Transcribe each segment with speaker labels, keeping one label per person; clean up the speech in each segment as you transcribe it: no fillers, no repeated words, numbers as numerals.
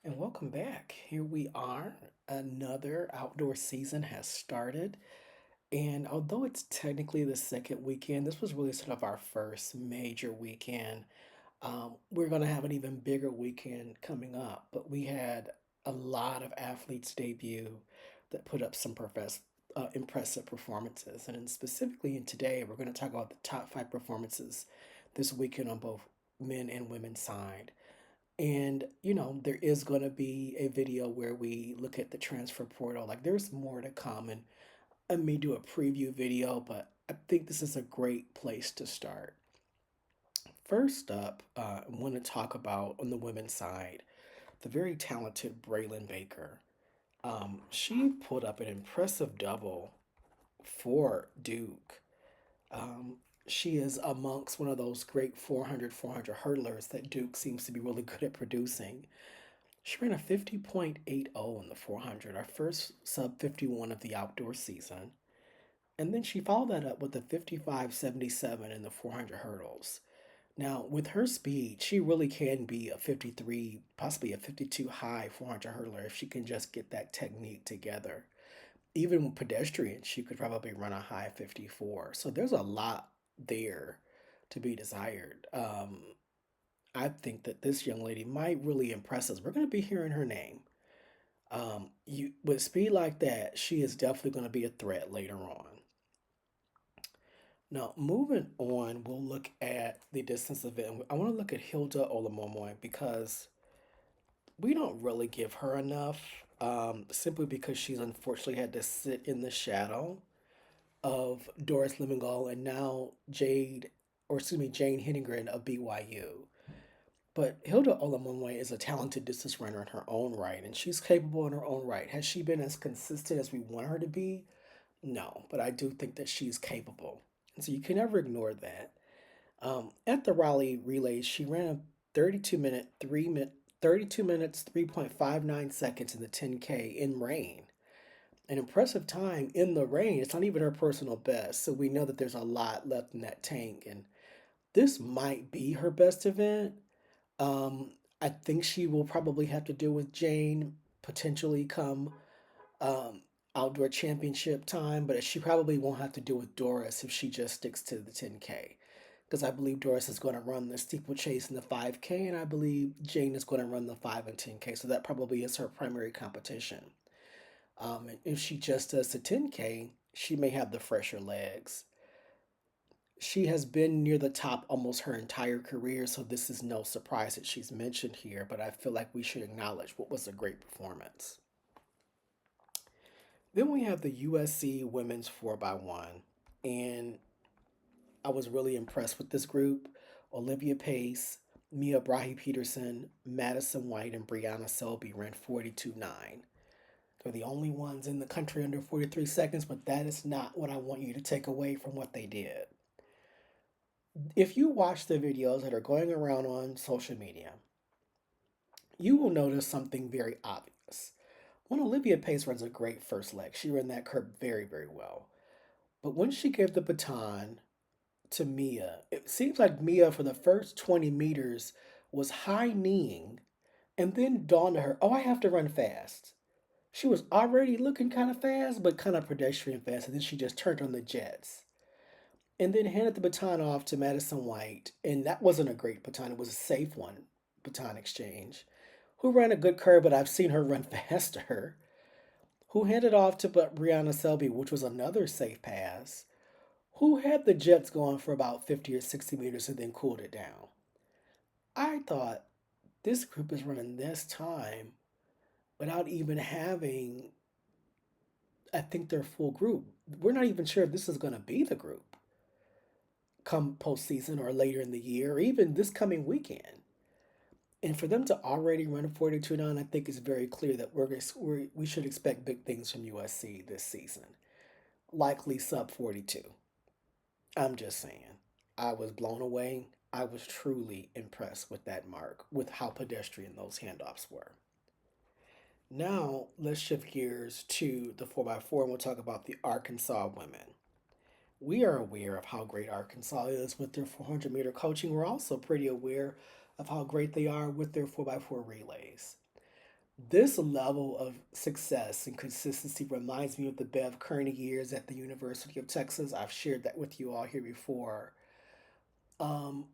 Speaker 1: And welcome back. Here we are. Another outdoor season has started. And although it's technically the second weekend, this was really sort of our first major weekend. We're going to have an even bigger weekend coming up, but we had a lot of athletes debut that put up some impressive performances. And specifically in today, we're going to talk about the top five performances this weekend on both men and women's side. And, there is going to be a video where we look at the transfer portal. Like, there's more to come, and I may do a preview video, but I think this is a great place to start. First up, I want to talk about on the women's side the very talented Braelyn Baker. She put up an impressive double for Duke. Um, she is amongst one of those great 400 hurdlers that Duke seems to be really good at producing. She ran a 50.80 in the 400, our first sub 51 of the outdoor season. And then she followed that up with a 55.77 in the 400 hurdles. Now, with her speed, she really can be a 53, possibly a 52 high 400 hurdler if she can just get that technique together. Even with pedestrian, she could probably run a high 54. So there's a lot there to be desired. I think that this young lady might really impress us. We're going to be hearing her name. You with speed like that, she is definitely going to be a threat later on. Now, moving on, we'll look at the distance event. I want to look at Hilda Olamomoy because we don't really give her enough, simply because she's unfortunately had to sit in the shadow of Doris Lemingall and now Jane Hennigan of BYU. But Hilda Olamomoy is a talented distance runner in her own right, and she's capable in her own right. Has she been as consistent as we want her to be? No, but I do think that she's capable. And so you can never ignore that. At the Raleigh relays, she ran a 32 minutes 3.59 seconds in the 10K in rain. An impressive time in the rain. It's not even her personal best, so we know that there's a lot left in that tank, and this might be her best event. Um, I think she will probably have to deal with Jane potentially come um, outdoor championship time, but she probably won't have to deal with Doris if she just sticks to the 10K. Because I believe Doris is going to run the steeplechase in the 5K, and I believe Jane is going to run the 5 and 10K. So that probably is her primary competition. And if she just does the 10K, she may have the fresher legs. She has been near the top almost her entire career, so this is no surprise that she's mentioned here, but I feel like we should acknowledge what was a great performance. Then we have the USC Women's 4x1, and I was really impressed with this group. Olivia Pace, Mia Brahe Peterson, Madison White, and Brianna Selby ran 42.9. They're the only ones in the country under 43 seconds, but that is not what I want you to take away from what they did. If you watch the videos that are going around on social media, you will notice something very obvious. When Olivia Pace runs a great first leg, she ran that curve very, very well. But when she gave the baton to Mia, it seems like Mia for the first 20 meters was high kneeing and then dawned to her, oh, I have to run fast. She was already looking kind of fast, but kind of pedestrian fast, and then she just turned on the jets. And then handed the baton off to Madison White, and that wasn't a great baton, it was a safe one, baton exchange, who ran a good curve, but I've seen her run faster, who handed off to Brianna Selby, which was another safe pass, who had the jets going for about 50 or 60 meters and then cooled it down. I thought this group is running this time without even having, I think, their full group. We're not even sure if this is going to be the group come postseason or later in the year, or even this coming weekend. And for them to already run a 42.9, I think is very clear that we should expect big things from USC this season. Likely sub 42. I'm just saying. I was blown away. I was truly impressed with that mark, with how pedestrian those handoffs were. Now, let's shift gears to the 4x4 and we'll talk about the Arkansas women. We are aware of how great Arkansas is with their 400-meter coaching. We're also pretty aware of how great they are with their 4x4 relays. This level of success and consistency reminds me of the Bev Kearney years at the University of Texas. I've shared that with you all here before. Um,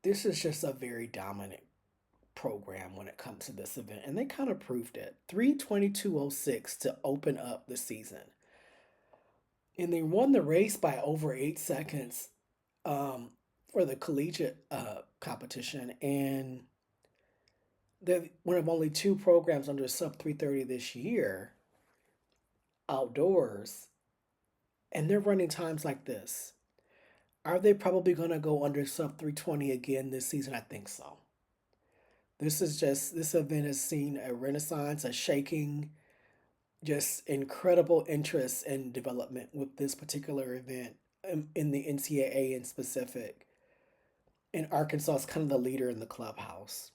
Speaker 1: this is just a very dominant program when it comes to this event, and they kind of proved it. 3:22:06 to open up the season, and they won the race by over 8 seconds um, for the collegiate competition, and they're one of only two programs under sub 3:30 this year outdoors, and they're running times like this. Are they probably going to go under sub 3:20 again this season? I think so. This event has seen a renaissance, a shaking, just incredible interest and development with this particular event in the NCAA in specific. And Arkansas is kind of the leader in the clubhouse.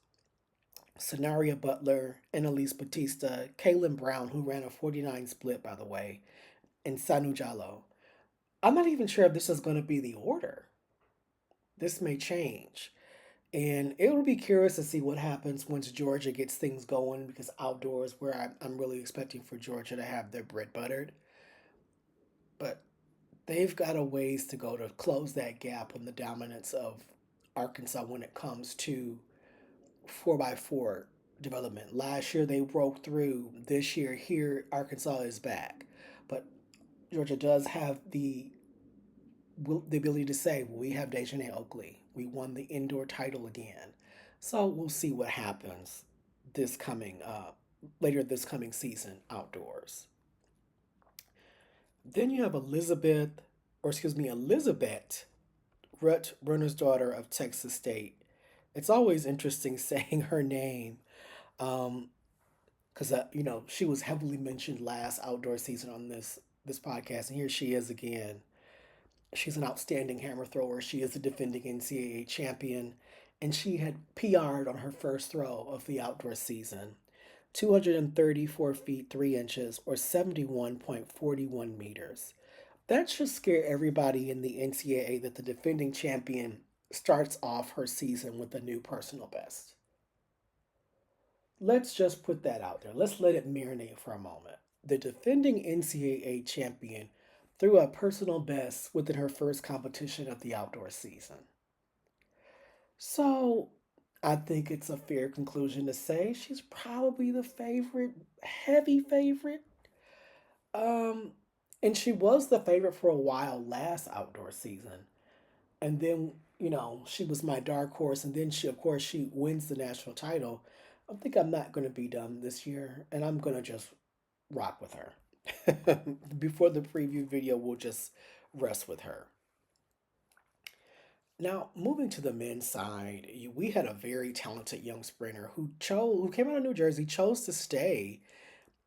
Speaker 1: Scenaria Butler, Annalise Batista, Kaylin Brown, who ran a 49 split, by the way, and Sanu Jallo. I'm not even sure if this is going to be the order. This may change. And it will be curious to see what happens once Georgia gets things going because outdoors, where I'm really expecting for Georgia to have their bread buttered. But they've got a ways to go to close that gap on the dominance of Arkansas when it comes to 4x4 development. Last year they broke through. This year, here, Arkansas is back. But Georgia does have the ability to say, well, we have Dejanay Oakley. We won the indoor title again. So we'll see what happens this coming later this coming season outdoors. Then you have Elisabet Rut Brunner's daughter of Texas State. It's always interesting saying her name because she was heavily mentioned last outdoor season on this podcast, and here she is again. She's an outstanding hammer thrower. She is a defending NCAA champion, and she had PR'd on her first throw of the outdoor season. 234 feet 3 inches, or 71.41 meters. That should scare everybody in the NCAA that the defending champion starts off her season with a new personal best. Let's just put that out there. Let's let it marinate for a moment. The defending NCAA champion threw a personal best within her first competition of the outdoor season. So I think it's a fair conclusion to say she's probably the favorite, heavy favorite. Um, and she was the favorite for a while last outdoor season. And then, she was my dark horse. And then of course, she wins the national title. I think I'm not going to be done this year. And I'm going to just rock with her. Before the preview video, we'll just rest with her. Now, moving to the men's side, we had a very talented young sprinter who came out of New Jersey, chose to stay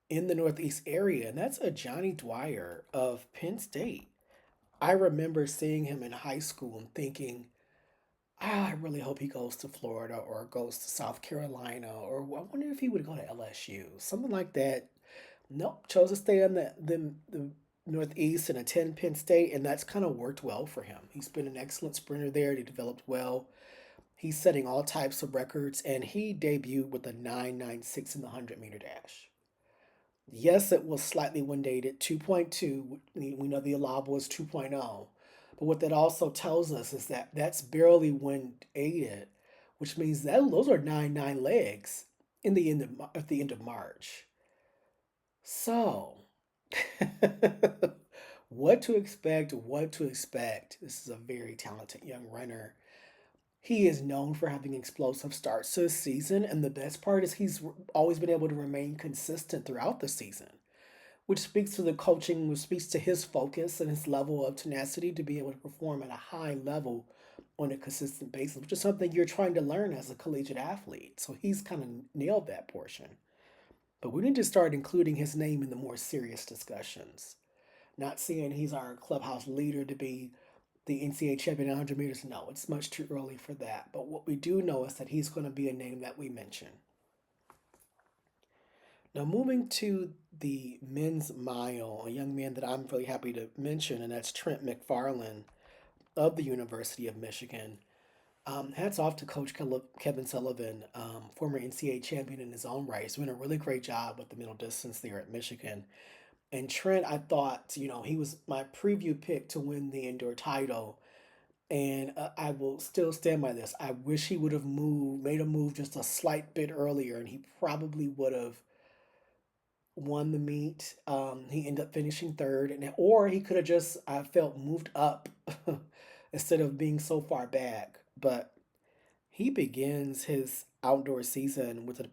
Speaker 1: in the Northeast area, and that's Ajani Dwyer of Penn State. I remember seeing him in high school and thinking, I really hope he goes to Florida or goes to South Carolina, or I wonder if he would go to LSU, something like that. Nope, chose to stay in the Northeast and attend Penn State, and that's kind of worked well for him. He's been an excellent sprinter there. He developed well. He's setting all types of records, and he debuted with a 9.96 in the 100-meter dash. Yes, it was slightly wind aided, 2.2. We know the allowable was 2.0. But what that also tells us is that that's barely wind aided, which means that those are 9.9 legs at the end of March. So, what to expect? What to expect? This is a very talented young runner. He is known for having explosive starts to the season, and the best part is he's always been able to remain consistent throughout the season, which speaks to the coaching, which speaks to his focus and his level of tenacity to be able to perform at a high level on a consistent basis, which is something you're trying to learn as a collegiate athlete. So he's kind of nailed that portion. But we need to start including his name in the more serious discussions. Not saying he's our clubhouse leader to be the NCAA champion in 100 meters. No, it's much too early for that. But what we do know is that he's going to be a name that we mention. Now, moving to the men's mile, a young man that I'm really happy to mention, and that's Trent McFarland of the University of Michigan. Hats off to Coach Kevin Sullivan, former NCAA champion in his own right. He's doing a really great job with the middle distance there at Michigan. And Trent, I thought, he was my preview pick to win the indoor title. And I will still stand by this. I wish he would have made a move just a slight bit earlier, and he probably would have won the meet. He ended up finishing third, or he could have just, I felt, moved up instead of being so far back. But he begins his outdoor season with an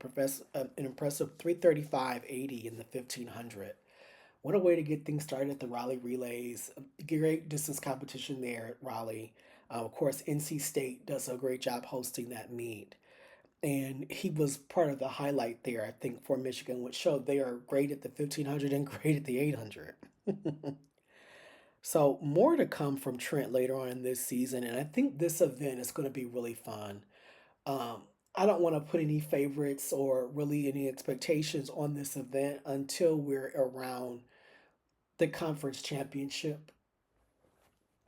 Speaker 1: impressive 3:35.80 in the 1500. What a way to get things started at the Raleigh Relays. Great distance competition there at Raleigh. Of course, NC State does a great job hosting that meet. And he was part of the highlight there, I think, for Michigan, which showed they are great at the 1500 and great at the 800. So, more to come from Trent later on in this season. And I think this event is going to be really fun. Um, I don't want to put any favorites or really any expectations on this event until we're around the conference championship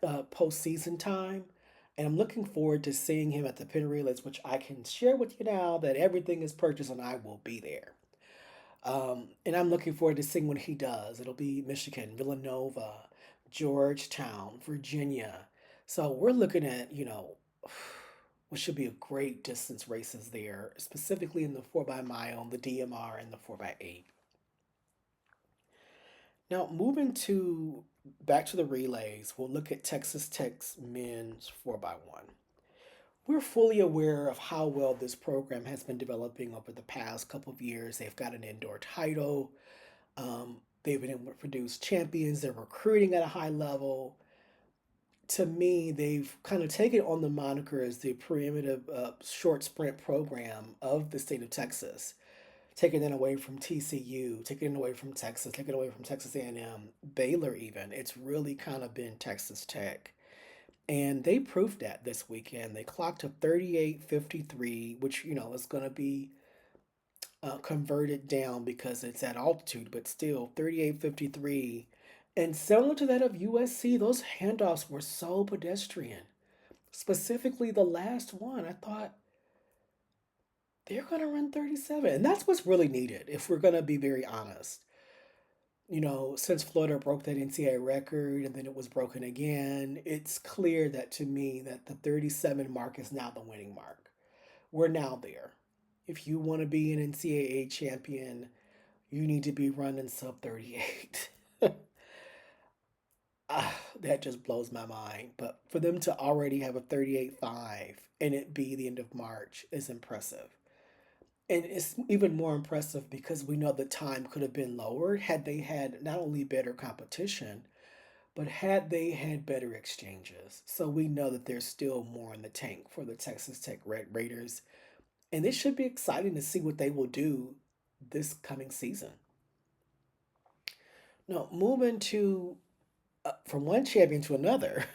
Speaker 1: postseason time. And I'm looking forward to seeing him at the Penn Relays, which I can share with you now that everything is purchased and I will be there. And I'm looking forward to seeing what he does. It'll be Michigan, Villanova, Georgetown, Virginia. So we're looking at, what should be a great distance races there, specifically in the 4 by mile, the DMR, and the 4 by 8. Now, moving to back to the relays, we'll look at Texas Tech's men's 4 by one. We're fully aware of how well this program has been developing over the past couple of years. They've got an indoor title. They've been able to produce champions. They're recruiting at a high level. To me, they've kind of taken on the moniker as the preeminent short sprint program of the state of Texas, taking it away from TCU, taking it away from Texas, taking it away from Texas A&M, Baylor even. It's really kind of been Texas Tech. And they proved that this weekend. They clocked a 38:53, which, is going to be converted down because it's at altitude, but still 38:53. And similar to that of USC, those handoffs were so pedestrian. Specifically, the last one, I thought they're going to run 37. And that's what's really needed if we're going to be very honest. Since Florida broke that NCAA record and then it was broken again, it's clear that to me that the 37 mark is now the winning mark. We're now there. If you want to be an NCAA champion, you need to be running sub 38. That just blows my mind. But for them to already have a 38.5 and it be the end of March is impressive. And it's even more impressive because we know the time could have been lowered had they had not only better competition, but had they had better exchanges. So we know that there's still more in the tank for the Texas Tech Red Raiders. And it should be exciting to see what they will do this coming season. Now, moving to from one champion to another,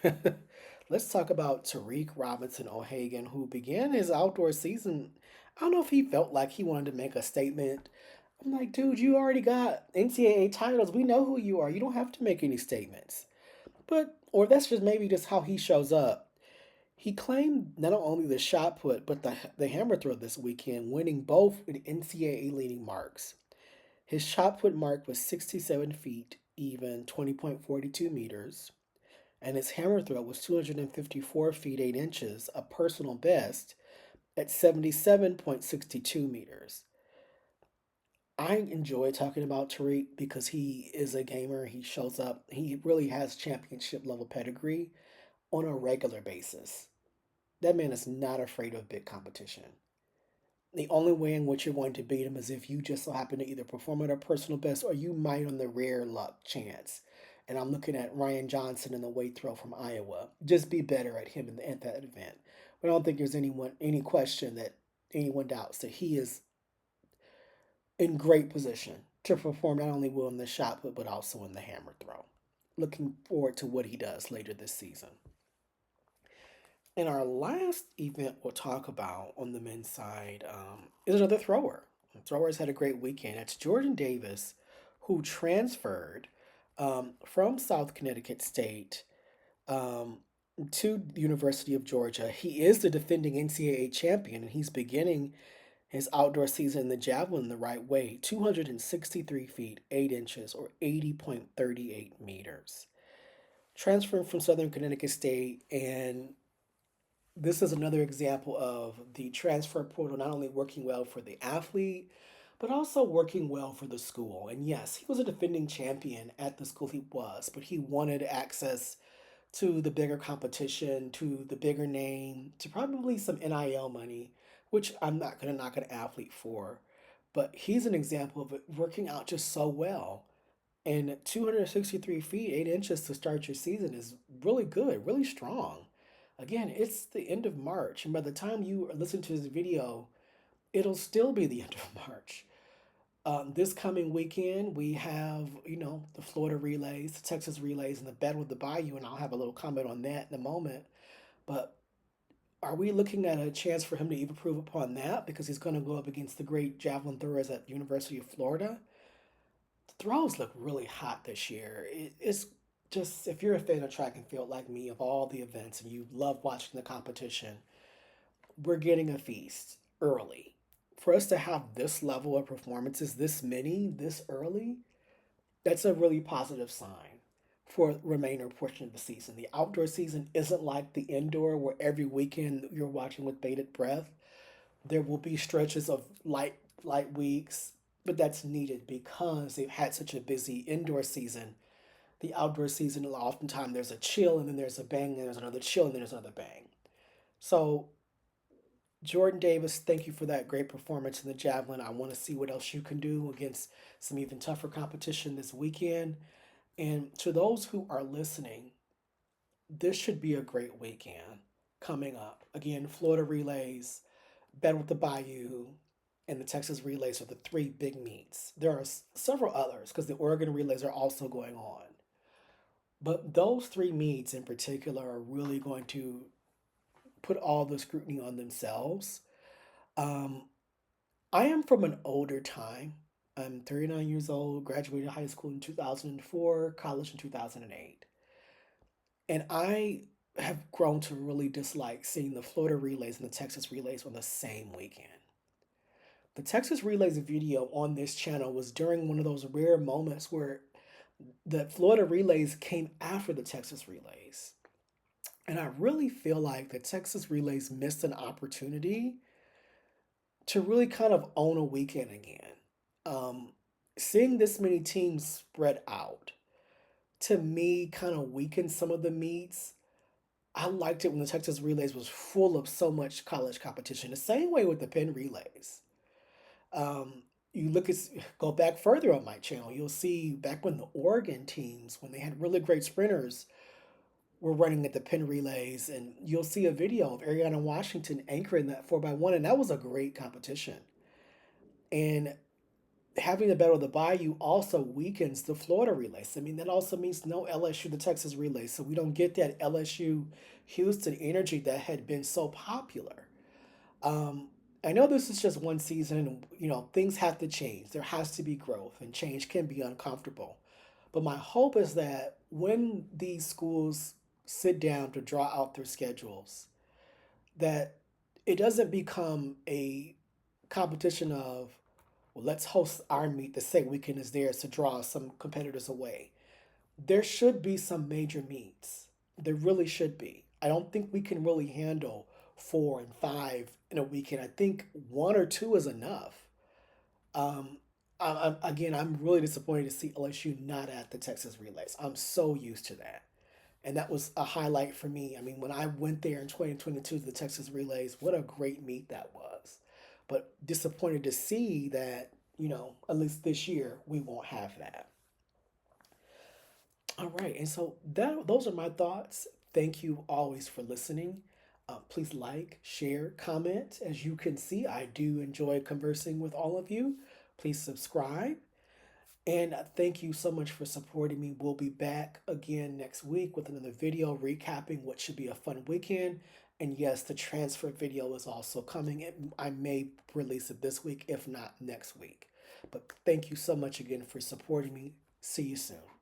Speaker 1: let's talk about Tarik Robinson O'Hagan, who began his outdoor season. I don't know if he felt like he wanted to make a statement. I'm like, dude, you already got NCAA titles. We know who you are. You don't have to make any statements. Or that's just maybe just how he shows up. He claimed not only the shot put, but the hammer throw this weekend, winning both in NCAA leading marks. His shot put mark was 67 feet, even 20.42 meters, and his hammer throw was 254 feet 8 inches, a personal best, at 77.62 meters. I enjoy talking about Tarik because he is a gamer. He shows up. He really has championship level pedigree on a regular basis. That man is not afraid of big competition. The only way in which you're going to beat him is if you just so happen to either perform at a personal best or you might on the rare luck chance. And I'm looking at Ryan Johnson in the weight throw from Iowa. Just be better at him at that event. But I don't think there's any question that anyone doubts that he is in great position to perform not only well in the shot put but also in the hammer throw. Looking forward to what he does later this season. And our last event we'll talk about on the men's side is another thrower. Throwers had a great weekend. It's Jordan Davis, who transferred from South Connecticut State. Um, to the University of Georgia. He is the defending NCAA champion, and he's beginning his outdoor season in the javelin the right way. 263 feet, 8 inches, or 80.38 meters. Transferring from Southern Connecticut State, and this is another example of the transfer portal not only working well for the athlete, but also working well for the school. And yes, he was a defending champion at the school he was, but he wanted access to the bigger competition, to the bigger name, to probably some NIL money, which I'm not going to knock an athlete for. But he's an example of it working out just so well. And 263 feet, 8 inches to start your season is really good, really strong. Again, it's the end of March. And by the time you listen to this video, it'll still be the end of March. This coming weekend, we have, the Florida relays, the Texas relays, and the Battle of the Bayou, and I'll have a little comment on that in a moment. But are we looking at a chance for him to even prove upon that? Because he's going to go up against the great javelin throwers at University of Florida. The throws look really hot this year. It's just, if you're a fan of track and field like me, of all the events, and you love watching the competition, we're getting a feast early. For us to have this level of performances, this many, this early, that's a really positive sign for the remainder portion of the season. The outdoor season isn't like the indoor where every weekend you're watching with bated breath. There will be stretches of light weeks, but that's needed because they've had such a busy indoor season. The outdoor season, oftentimes there's a chill and then there's a bang, and there's another chill and then there's another bang. So Jordan Davis, thank you for that great performance in the javelin. I want to see what else you can do against some even tougher competition this weekend. And to those who are listening, this should be a great weekend coming up. Again, Florida relays, Battle with the Bayou, and the Texas relays are the three big meets. There are several others because the Oregon relays are also going on. But those three meets in particular are really going to put all the scrutiny on themselves. Um, I am from an older time. I'm 39 years old, graduated high school in 2004, college in 2008. And I have grown to really dislike seeing the Florida relays and the Texas relays on the same weekend. The Texas relays video on this channel was during one of those rare moments where the Florida relays came after the Texas relays. And I really feel like the Texas relays missed an opportunity to really kind of own a weekend again. Um, Seeing this many teams spread out, to me, kind of weakened some of the meets. I liked it when the Texas relays was full of so much college competition. The same way with the Penn relays. You look at Go back further on my channel, you'll see back when the Oregon teams, when they had really great sprinters, were running at the Penn relays, and you'll see a video of Ariana Washington anchoring that 4x1, and that was a great competition. And having the Battle of the Bayou also weakens the Florida relays. I mean, that also means no LSU, the Texas relays, so we don't get that LSU Houston energy that had been so popular. Um, I know this is just one season, and things have to change. There has to be growth, and change can be uncomfortable. But my hope is that when these schools sit down to draw out their schedules, that it doesn't become a competition of, well, let's host our meet the same weekend as theirs to draw some competitors away. There should be some major meets. There really should be. I don't think we can really handle 4 and 5 in a weekend. I think one or two is enough. Um, Again, I'm really disappointed to see LSU not at the Texas relays. I'm so used to that. And that was a highlight for me. I mean, when I went there in 2022 to the Texas relays, what a great meet that was. But disappointed to see that, at least this year, we won't have that. All right. And so those are my thoughts. Thank you always for listening. Please like, share, comment. As you can see, I do enjoy conversing with all of you. Please subscribe. And thank you so much for supporting me. We'll be back again next week with another video recapping what should be a fun weekend. And yes, the transfer video is also coming. I may release it this week, if not next week. But thank you so much again for supporting me. See you soon.